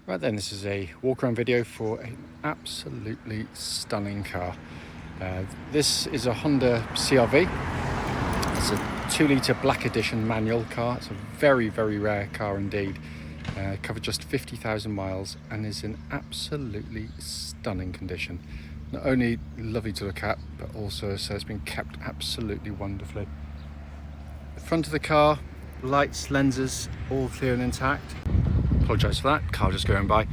Right then, this is a walk around video for an absolutely stunning car. This is a Honda CR-V. It's a 2-litre black edition manual car. It's a very, very rare car indeed. Covered just 50,000 miles and is in absolutely stunning condition. Not only lovely to look at, but also so it's been kept absolutely wonderfully. The front of the car, lights, lenses, all clear and intact. Apologise for that, car just going by.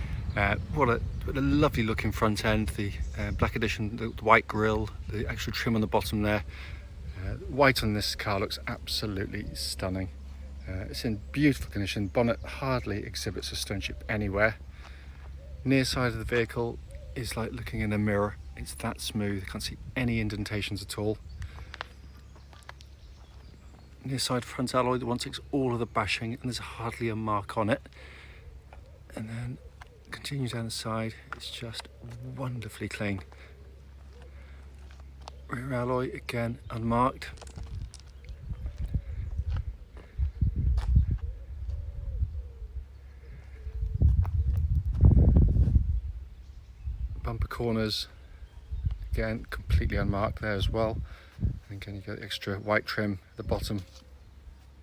What a lovely looking front end, the black edition, the white grille, the actual trim on the bottom there. White on this car looks absolutely stunning. It's in beautiful condition, bonnet hardly exhibits a stone chip anywhere. Near side of the vehicle is like looking in a mirror, it's that smooth, you can't see any indentations at all. Near side front alloy, the one takes all of the bashing and there's hardly a mark on it. And then continue down the side, it's just wonderfully clean. Rear alloy again unmarked. Bumper corners again completely unmarked there as well. And again you get extra white trim at the bottom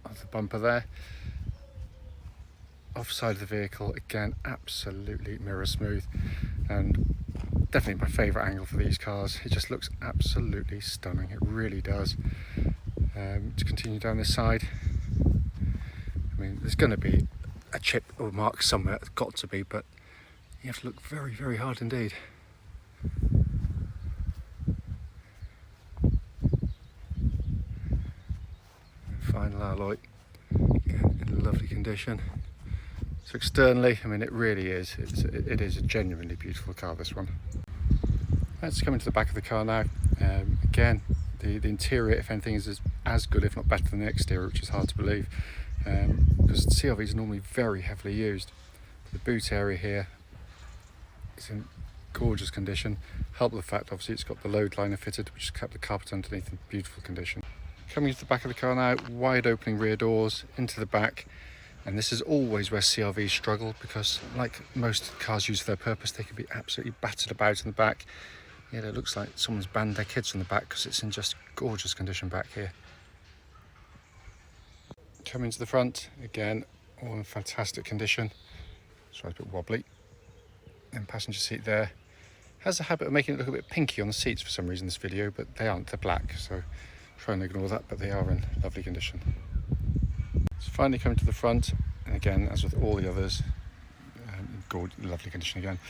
of the bumper there. Offside of the vehicle again absolutely mirror smooth, and definitely my favourite angle for these cars. It just looks absolutely stunning, it really does. To continue down this side, I mean there's going to be a chip or mark somewhere, it's got to be, but you have to look very, very hard indeed. And final alloy again in lovely condition. So externally, I mean, it really is. It is a genuinely beautiful car, this one. Let's come into the back of the car now. Again, the interior, if anything, is as good, if not better than the exterior, which is hard to believe, because CR-Vs are normally very heavily used. The boot area here is in gorgeous condition. Help with the fact, obviously, it's got the load liner fitted, which has kept the carpet underneath in beautiful condition. Coming into the back of the car now, wide opening rear doors into the back. And this is always where CR-Vs struggle, because like most cars used for their purpose, they can be absolutely battered about in the back. Yeah, it looks like someone's banned their kids from the back because it's in just gorgeous condition back here. Coming to the front, again, all in fantastic condition. It's right a bit wobbly. And passenger seat there. Has a habit of making it look a bit pinky on the seats for some reason in this video, but they aren't, they're black, so try and ignore that, but they are in lovely condition. So finally coming to the front, and again, as with all the others, lovely condition again.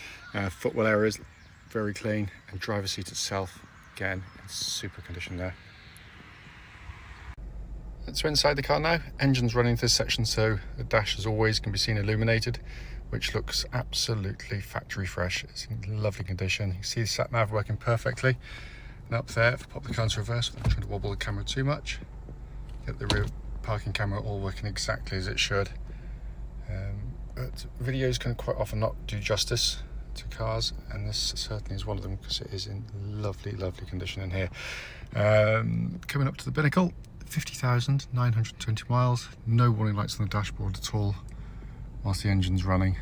Footwell areas, very clean, and driver's seat itself, again, in super condition there. So inside the car now, engine's running this section, so the dash as always can be seen illuminated, which looks absolutely factory fresh. It's in lovely condition. You can see the sat nav working perfectly. And up there, if I pop the car into reverse without trying to wobble the camera too much, get the rear parking camera all working exactly as it should. But videos can quite often not do justice to cars, and this certainly is one of them because it is in lovely, lovely condition in here. Coming up to the binnacle, 50,920 miles, no warning lights on the dashboard at all whilst the engine's running.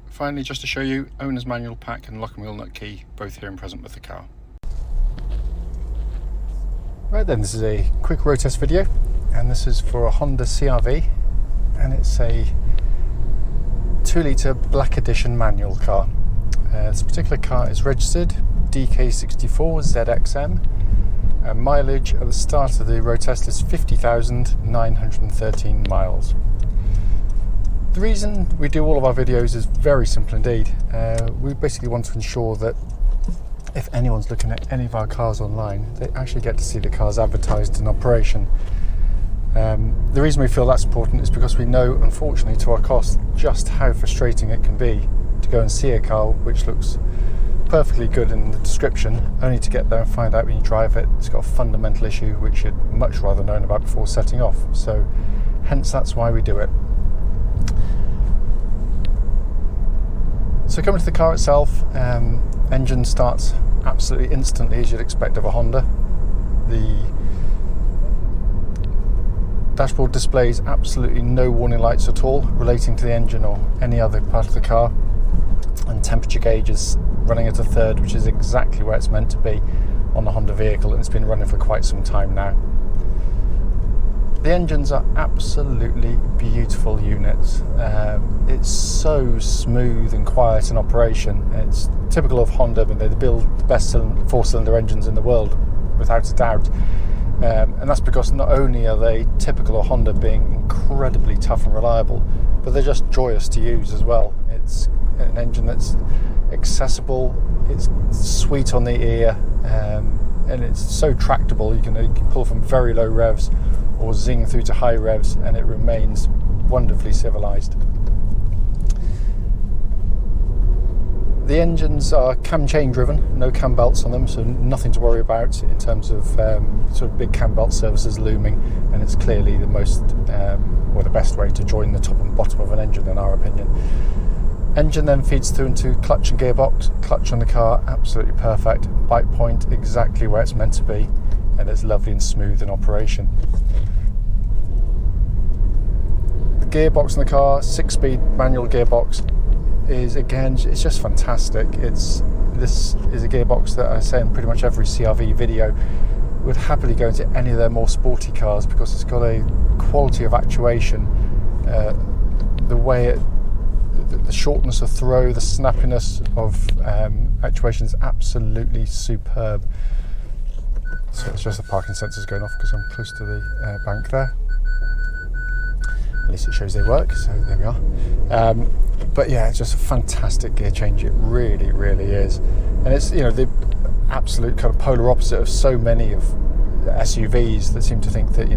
Finally, just to show you, owner's manual pack and lock and wheel nut key, both here and present with the car. Right then, this is a quick road test video, and this is for a Honda CR-V, and it's a 2-litre black edition manual car. This particular car is registered DK64ZXM, and mileage at the start of the road test is 50,913 miles. The reason we do all of our videos is very simple indeed. We basically want to ensure that if anyone's looking at any of our cars online, they actually get to see the cars advertised in operation. The reason we feel that's important is because we know, unfortunately to our cost, just how frustrating it can be to go and see a car which looks perfectly good in the description, only to get there and find out when you drive it, it's got a fundamental issue which you'd much rather known about before setting off. So hence that's why we do it. So coming to the car itself, engine starts absolutely instantly as you'd expect of a Honda. The Dashboard displays absolutely no warning lights at all relating to the engine or any other part of the car, and temperature gauge is running at a third, which is exactly where it's meant to be on a Honda vehicle, and it's been running for quite some time now. The engines are absolutely beautiful units. It's so smooth and quiet in operation. It's typical of Honda, and they build the best four-cylinder engines in the world, without a doubt. And that's because not only are they typical of Honda being incredibly tough and reliable, but they're just joyous to use as well. It's an engine that's accessible, it's sweet on the ear, and it's so tractable. You can pull from very low revs or zing through to high revs, and it remains wonderfully civilized. The engines are cam chain driven, no cam belts on them, so nothing to worry about in terms of sort of big cam belt services looming, and it's clearly the most or the best way to join the top and bottom of an engine, in our opinion. Engine then feeds through into clutch and gearbox. Clutch on the car, absolutely perfect. Bite point, exactly where it's meant to be, and it's lovely and smooth in operation. The gearbox in the car, 6-speed manual gearbox, is again, it's just fantastic. This is a gearbox that I say in pretty much every CRV video would happily go into any of their more sporty cars, because it's got a quality of actuation, the way the shortness of throw, the snappiness of actuation is absolutely superb. So it's just the parking sensors going off because I'm close to the bank there. At least it shows they work, so there we are. But yeah, it's just a fantastic gear change. It really, really is. And it's, the absolute kind of polar opposite of so many of SUVs that seem to think that,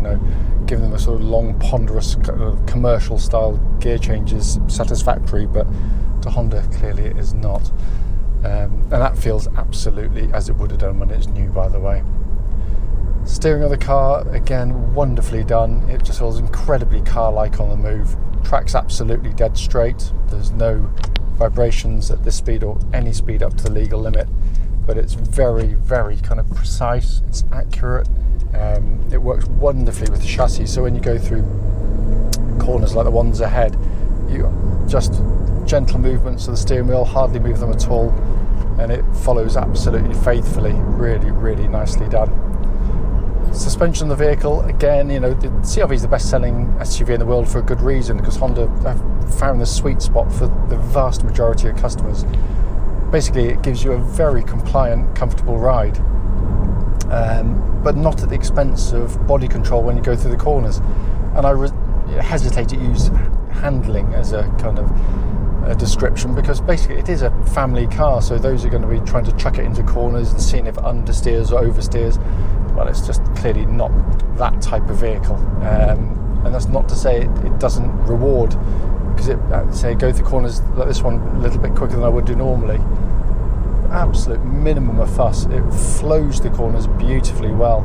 giving them a sort of long, ponderous, kind of commercial style gear change is satisfactory, but to Honda, clearly it is not. And that feels absolutely as it would have done when it's new, by the way. Steering of the car, again, wonderfully done. It just feels incredibly car-like on the move. Track's absolutely dead straight. There's no vibrations at this speed or any speed up to the legal limit, but it's very, very kind of precise. It's accurate. It works wonderfully with the chassis. So when you go through corners like the ones ahead, you just gentle movements of the steering wheel, hardly move them at all, and it follows absolutely faithfully. Really, really nicely done. Suspension of the vehicle, again, the CR-V is the best-selling SUV in the world for a good reason, because Honda have found the sweet spot for the vast majority of customers. Basically, it gives you a very compliant, comfortable ride, but not at the expense of body control when you go through the corners. And I hesitate to use handling as a kind of a description, because basically it is a family car, so those are going to be trying to chuck it into corners and seeing if it understeers or oversteers. Well, it's just clearly not that type of vehicle, and that's not to say it doesn't reward, because it go through corners like this one a little bit quicker than I would do normally. Absolute minimum of fuss. It flows the corners beautifully well.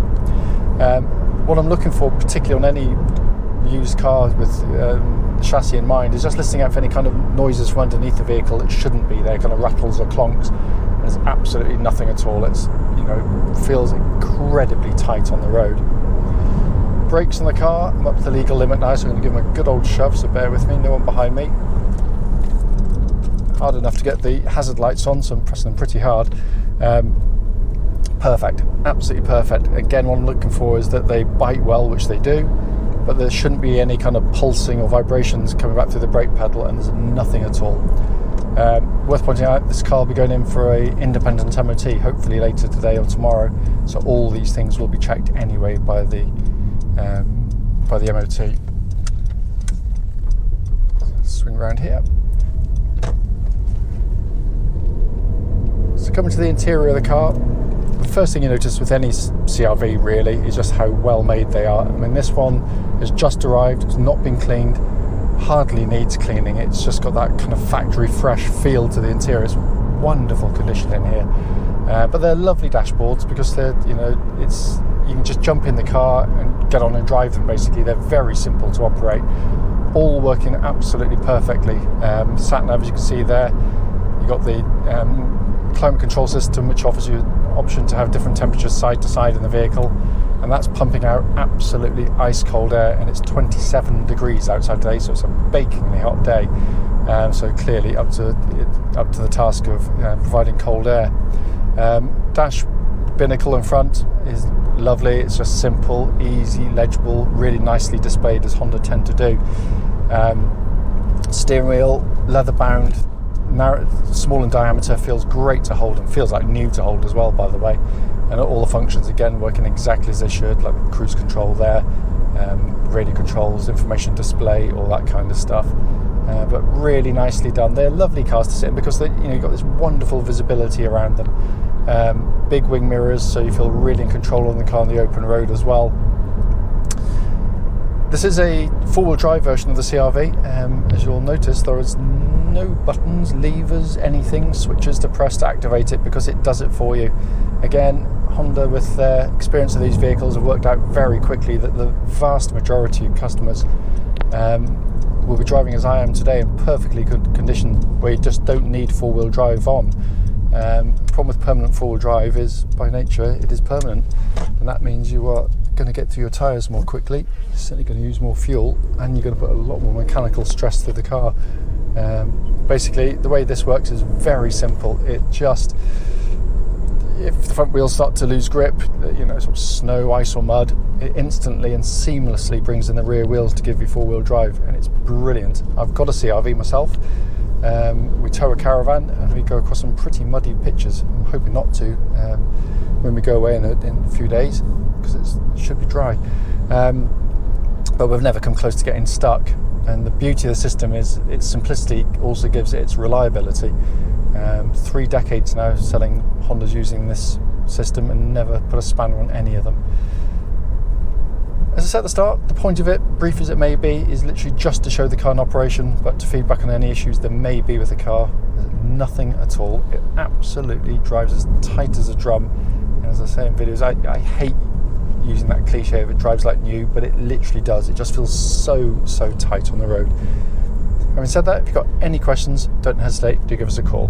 What I'm looking for, particularly on any used car with chassis in mind, is just listening out for any kind of noises from underneath the vehicle that shouldn't be there, kind of rattles or clonks. There's absolutely nothing at all. It's feels incredibly tight on the road. Brakes on the car, I'm up to the legal limit now, so I'm going to give them a good old shove, so bear with me, no one behind me. Hard enough to get the hazard lights on, so I'm pressing them pretty hard. Perfect, absolutely perfect. Again, what I'm looking for is that they bite well, which they do, but there shouldn't be any kind of pulsing or vibrations coming back through the brake pedal, and there's nothing at all. Worth pointing out, this car will be going in for an independent MOT, hopefully later today or tomorrow, so all these things will be checked anyway by the MOT. Swing around here. So coming to the interior of the car, the first thing you notice with any CR-V really is just how well made they are. I mean, this one has just arrived, it's not been cleaned, hardly needs cleaning. It's just got that kind of factory fresh feel to the interior. It's wonderful condition in here, but they're lovely dashboards because they're you can just jump in the car and get on and drive them. Basically, they're very simple to operate, all working absolutely perfectly. Sat nav, as you can see there, you got the climate control system, which offers you an option to have different temperatures side to side in the vehicle. and that's pumping out absolutely ice cold air, and it's 27 degrees outside today, so it's a bakingly hot day. So clearly up to the task of providing cold air. Dash binnacle in front is lovely. It's just simple, easy, legible, really nicely displayed, as Honda tend to do. Steering wheel, leather bound, narrow, small in diameter, feels great to hold, and feels like new to hold as well, by the way. And all the functions again working exactly as they should, like cruise control there, radio controls, information display, all that kind of stuff. But really nicely done. They're lovely cars to sit in because you've got this wonderful visibility around them. Big wing mirrors, so you feel really in control on the car on the open road as well. This is a four-wheel drive version of the CR-V. As you'll notice, there is no buttons, levers, anything, switches to press to activate it, because it does it for you. Again, Honda, with their experience of these vehicles, have worked out very quickly that the vast majority of customers will be driving as I am today in perfectly good condition, where you just don't need four-wheel drive on. The problem with permanent four-wheel drive is, by nature, it is permanent, and that means you are going to get through your tyres more quickly, you're certainly going to use more fuel, and you're going to put a lot more mechanical stress through the car. Basically, the way this works is very simple. It just, if the front wheels start to lose grip, sort of snow, ice or mud, it instantly and seamlessly brings in the rear wheels to give you four-wheel drive, and it's brilliant. I've got a CR-V myself. We tow a caravan and we go across some pretty muddy pitches. I'm hoping not to when we go away in a few days, because it should be dry. But we've never come close to getting stuck. And the beauty of the system is its simplicity also gives it its reliability. 3 decades now selling Hondas using this system and never put a spanner on any of them. As I said at the start, the point of it, brief as it may be, is literally just to show the car in operation, but to feedback on any issues there may be with the car. There's nothing at all. It absolutely drives as tight as a drum. And as I say in videos, I hate using that cliche of it drives like new, but it literally does. It just feels so tight on the road. Having said that, if you've got any questions, don't hesitate to give us a call.